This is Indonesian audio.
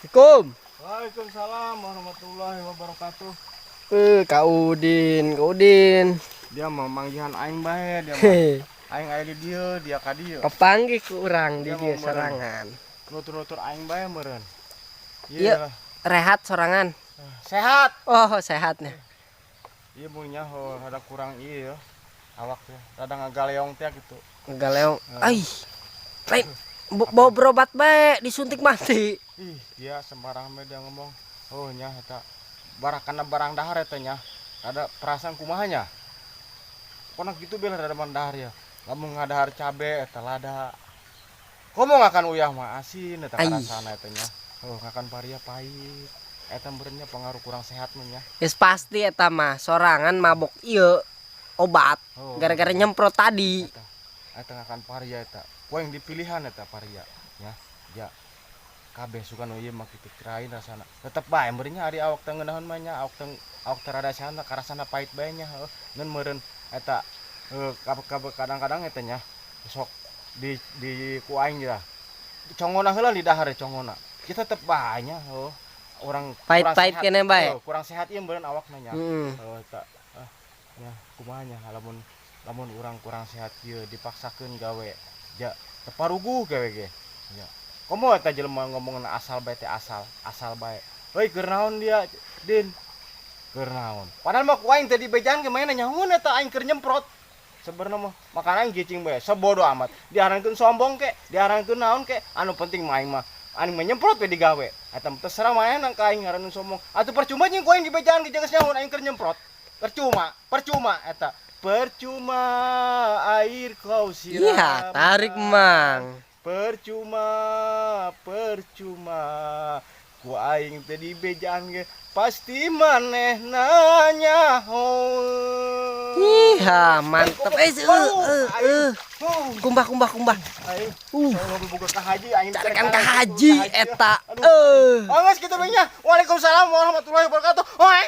Assalamualaikum. Waalaikumsalam warahmatullahi wabarakatuh. Kak Udin. Dia mau manggihan aing bae dia mah. Hehe. Aing aya di dieu, dia ka dieu. Kepanggih ku urang di Dia dieu mau serangan. Nutur-nutur aing bae meureun. Iya. Rehat sorangan. Sehat. Oh, sehatnya. Ieu mun nya ada kurang ieu ya. Awak teh rada ngagaleong teh gitu. Galeong. Ai. Lain bawa berobat bae, disuntik mati. Ih, dia sembarang me dia ngomong. Oh nya eta kana barang dahar eta nya. Ada perasaan kumaha nya? Pona gitu bela rada mandahar ya. Lamun ngadahar cabe eta lada. Komo ngakan uyah mah asin eta karasana eta nya. Oh ngakan paria pahit. Eta beureunya pengaruh kurang sehat mah nya. Geus pasti eta mah sorangan mabok ieu obat gara-gara nyemprot tadi. Eta ngakan paria eta. Poe yang dipilihan eta paria nya. Ja. Kabeh suka nu ieu mah kitu kirain rasana. Tetep bae beureunya ari awak teh ngeunaheun mah nya awak teh rada sana karasana pahit bae nya. Ngan meureun eta kadang-kadang eta nya sok di ku aing ya. Congona heula di dahar congona. Kita tetep bae nya orang Pahit-pahit kene bae. Kurang sehat ieu meureun awakna nya. Eta nya kumaha nya lamun urang kurang sehat ieu dipaksakeun gawe ja teparuguh gawe ge. Ya. Komo eta jelema ngomongna asal bae teh asal bae. Heuy keur naon dia, Din? Keur naon? Padahal mah ku aing teh di bejan ge maena nyahoun eta aing keur nyemprot. Sebenarnya mah makan aing gicing bae, sebodo amat. Diharangkeun sombong ke, diharangkeun naon ke, anu penting mah aing mah nyemprot we digawe. Eta mah terserah maena ka aing ngaranna sombong. Atuh percuma jeung ku aing di bejan ge geus nyahoun aing keur nyemprot. Percuma eta. Percuma air kau siram. Iya, tarik mang. Percuma ku aing teh di bejaan ge pasti maneh nanya Iya, mantep. Kumbah. Aing mau buka ka haji aing Carekan ka haji eta. Geus kitu we nya. Waalaikumsalam warahmatullahi wabarakatuh. Oeng.